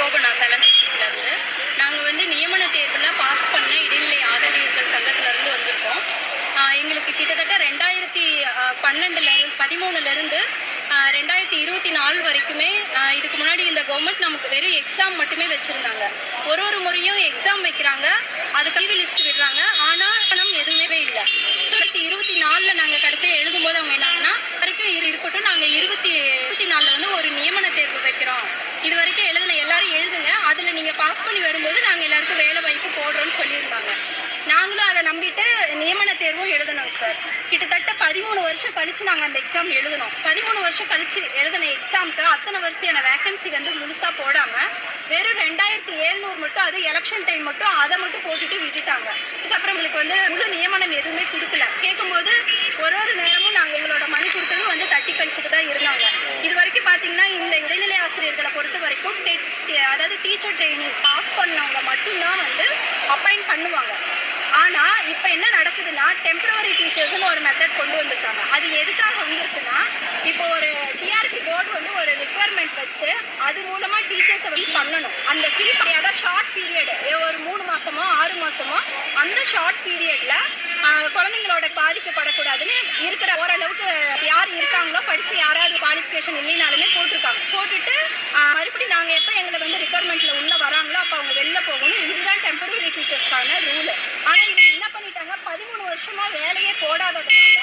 சோபனா சேலம் டிஸ்ட்ரிக்ட்லேருந்து. நாங்கள் வந்து நியமன தேர்வில் பாஸ் பண்ண இடைநிலை ஆசிரியர்கள் சங்கத்திலேருந்து வந்திருக்கோம். எங்களுக்கு கிட்டத்தட்ட 2013 2024 வரைக்குமே இதுக்கு முன்னாடி இந்த கவர்மெண்ட் நமக்கு வெறும் எக்ஸாம் மட்டுமே வச்சுருந்தாங்க. ஒரு முறையும் எக்ஸாம் வைக்கிறாங்க, அது கல்வி லிஸ்ட் விடுறாங்க, ஆனால் பணம் எதுவுமே இல்லை. 2024 நாங்கள் கடைசியாக எழுதும்போது அவங்க என்னாங்கன்னா வரைக்கும் இருக்கட்டும், நாங்கள் 2024 வந்து ஒரு நியமன தேர்வு வைக்கிறோம், இது வரைக்கும் எல்லாரும் எழுதுங்க, அதில் நீங்கள் பாஸ் பண்ணி வரும்போது நாங்கள் எல்லாருக்கும் வேலை வாய்ப்பு போடுறோம்னு சொல்லியிருந்தாங்க. நாங்களும் அதை நம்பிட்டு நியமன தேர்வும் எழுதணும் சார். கிட்டத்தட்ட 13 வருஷம் கழித்து நாங்கள் அந்த எக்ஸாம் எழுதணும். 13 வருஷம் கழித்து எழுதின எக்ஸாமுக்கு அத்தனை வருஷமான வேகன்சி வந்து முழுசாக போடாமல் வெறும் 2700 மட்டும், அது எலெக்ஷன் டைம் மட்டும் அதை மட்டும் போட்டுட்டு விட்டுட்டாங்க. அதுக்கப்புறம் எங்களுக்கு வந்து முழு நியமனம் எதுவுமே கொடுக்கல. கேட்கும்போது ஒரு நேரமும் நாங்கள் எங்களோட மனு கொடுத்ததும் வந்து தட்டி கழிச்சுட்டு தான் இருந்தாங்க. இது வரைக்கும் பார்த்தீங்கன்னா இந்த இடைநிலை ஆசிரியர்களை பொறுத்த வரைக்கும் அதாவது டீச்சர் ட்ரைனிங் பாஸ் பண்ணவங்க மட்டும்தான் வந்து அப்பாயிண்ட் பண்ணுவாங்க. ஆனால் இப்போ என்ன நடக்குதுன்னா டெம்பரவரி டீச்சர்ஸ்னு ஒரு மெத்தட் கொண்டு வந்திருக்காங்க. அது எதுக்காக வந்திருக்குன்னா, இப்போ ஒரு டிஆர்பி போர்டு வந்து ஒரு ரிக்வயர்மெண்ட் வச்சு அது மூலமாக டீச்சர்ஸை ஃபில் பண்ணணும். அந்த ஃபில் அதாவது ஷார்ட் பீரியடு, ஒரு 3 மாதமோ 6 மாதமோ அந்த ஷார்ட் பீரியடில் குழந்தைங்களோட பாதிக்கப்படக்கூடாதுன்னு இருக்கிற ஓரளவுக்கு யார் இருக்காங்களோ படித்து யாராவது குவாலிஃபிகேஷன் இல்லைனாலுமே போட்டிருக்காங்க. போட்டுட்டு மறுபடியும் நாங்கள் எப்போ எங்களை வந்து ரிக்வயர்மெண்ட்டில் உள்ளே வராங்களோ அப்போ அவங்க வெளில போகணும். இதுதான் டெம்பரரி டீச்சர்ஸ்க்கான ரூலு. ஆனால் இவங்க என்ன பண்ணிட்டாங்க, 13 வருஷமாக வேலையே போடாததுனால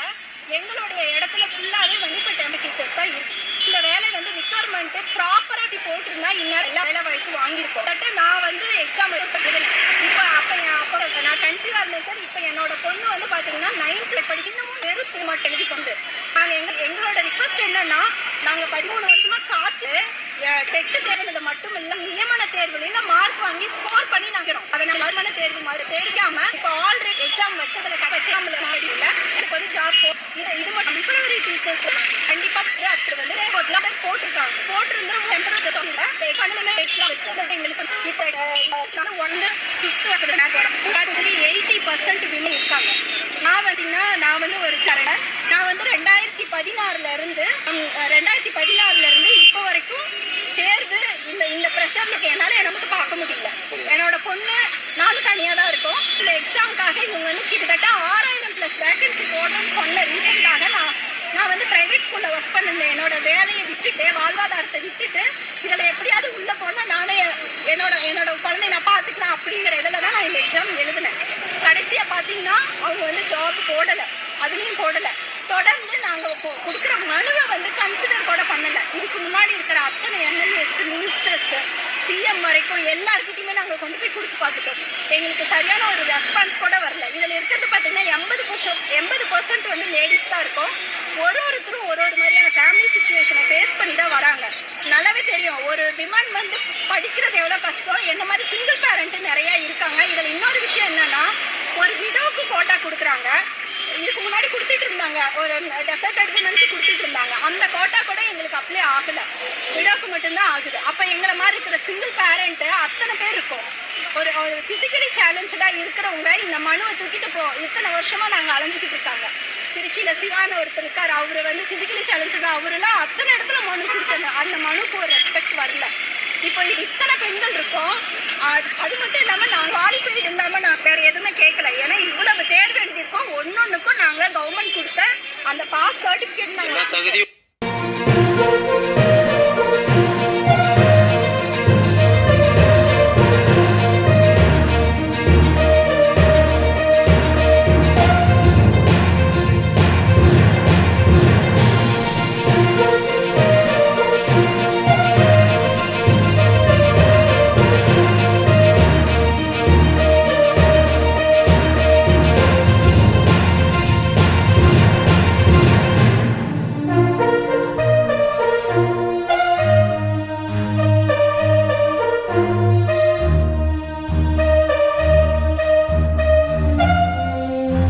எங்களுடைய இடத்துல ஃபுல்லாகவே வந்து இப்போ டெம்பரரி டீச்சர்ஸ் தான் இருக்கு. இந்த வேலை வந்து ரிக்வயர்மெண்ட்டு ப்ராப்பராக போட்டிருந்தா இன்னும் எல்லா வேலை வாய்ப்பு வாங்கியிருக்கோம். நான் வந்து எக்ஸாம் எழுதினேன். இப்போ அப்போ நான் கன்சீவாக இருந்தேன் சார். இப்போ என்னோட பொண்ணு வந்து பார்த்தீங்கன்னா 9th படிக்கணும், வெறும் மட்டும் எழுதி கொண்டு நாங்கள் எங்களோட ரிக்வஸ்ட் என்னன்னா, நாங்கள் 13 வருஷமாக காத்து டெட்டு தேர்வில் மட்டும் இல்லை நியமன தேர்வுலையும் மார்க் வாங்கி ஸ்கோர் பண்ணி நாங்கள் அதை நான் நியமன தேர்வு மாதிரி தெரிவிக்காம இப்போ ஆல்ரெடி எக்ஸாம் வச்சதில் எக்ஸாமில் மாடியில் எனக்கு வந்து ஜாப் இது மட்டும் டெம்பரரி டீச்சர்ஸ் கண்டிப்பாக அப்படி வந்து போட்டிருக்காங்க. போட்டிருந்தோம் டெம்பரேச்சர் எக்கானமே வச்சு எங்களுக்கு இப்போ 80% விமன் இருக்காங்க. நான் வந்து ஒரு சரணர். நான் வந்து 2016 இப்போ வரைக்கும் தேர்வு இந்த ப்ரெஷருக்கு என்னால் எனக்கு பார்க்க முடியல. என்னோட பொண்ணு நானும் தனியாக தான் இருக்கோம். இந்த எக்ஸாமுக்காக இவங்க வந்து கிட்டத்தட்ட 6000+ வேகன்சி போடுறேன்னு சொன்ன ரீசனுக்காக நான் வந்து ப்ரைவேட் ஸ்கூலில் ஒர்க் பண்ணிருந்தேன். என்னோட வேலையை விட்டுட்டு வாழ்வாதாரத்தை விட்டுட்டு இதில் எப்படியாவது உள்ளே போனால் நானே என்னோட குழந்தைய நான் பார்த்துக்கலாம் அப்படிங்கிற இதில் தான் நான் இந்த எக்ஸாம் எழுதினேன். கடைசியாக பார்த்தீங்கன்னா அவங்க வந்து ஜாப் போடலை, அதுலேயும் போடலை. தொடர்ந்து நாங்கள் கொடுக்குற மனுவை வந்து கன்சிடர் கூட பண்ணலை. இதுக்கு முன்னாடி இருக்கிற அத்தனை எம்எல்ஏஸ், மினிஸ்டர்ஸ், சிஎம் வரைக்கும் எல்லாருக்கிட்டையுமே நாங்கள் கொண்டு போய் கொடுத்து பார்த்துட்டோம். எங்களுக்கு சரியான ஒரு ரெஸ்பான்ஸ் கூட வரல. இதில் இருக்கிறது பார்த்தீங்கன்னா 80% வந்து லேடிஸ் தான் இருக்கும். ஒருத்தரும் ஒரு மாதிரியான ஃபேமிலி சுச்சுவேஷனை ஃபேஸ் பண்ணி தான் வராங்க. நல்லாவே தெரியும் ஒரு விமன் வந்து படிக்கிறது எவ்வளோ கஷ்டம். என்ன மாதிரி சிங்கிள் பேரண்ட்டு நிறையா இருக்காங்க. இதில் இன்னொரு விஷயம் என்னென்னா, ஒரு விடோவுக்கு கோட்டா கொடுக்குறாங்க. இதுக்கு முன்னாடி கொடுத்துட்டு இருந்தாங்க, ஒரு டெசர்ட் விமனுக்கு கொடுத்துட்டு இருந்தாங்க. அந்த கோட்டா கூட எங்களுக்கு அப்ளை ஆகலை, விடோவுக்கு மட்டும்தான் ஆகுது. அப்போ எங்களை மாதிரி இருக்கிற சிங்கிள் பேரண்ட்டு அத்தனை பேர் இருக்கும். ஒரு ஃபிசிக்கலி சேலஞ்சடாக இருக்கிறவங்க இந்த மனுவை தூக்கிட்டு இத்தனை வருஷமாக நாங்கள் அலைஞ்சிக்கிட்டு இருக்காங்க. திருச்சியில் சிவான்னு ஒருத்தர் இருக்கார், அவர் வந்து ஃபிசிக்கலி சேலஞ்சடாக அவரெல்லாம் அத்தனை இடத்துல மனு கொடுத்தாங்க. அந்த மனுக்கு ஒரு ரெஸ்பெக்ட் வரல. இப்போ இது இத்தனை பெண்கள் இருக்கோம். அது மட்டும் இல்லாமல் நாங்கள் குவாலிஃபைடு இல்லாமல் நான் வேறு எதுவுமே கேட்கல. ஏன்னா இவ்வளவு தேர்வு எழுதியிருக்கோம். ஒன்னொன்றுக்கும் நாங்கள் கவர்மெண்ட் கொடுத்த அந்த பாஸ் சர்டிஃபிகேட் நாங்கள்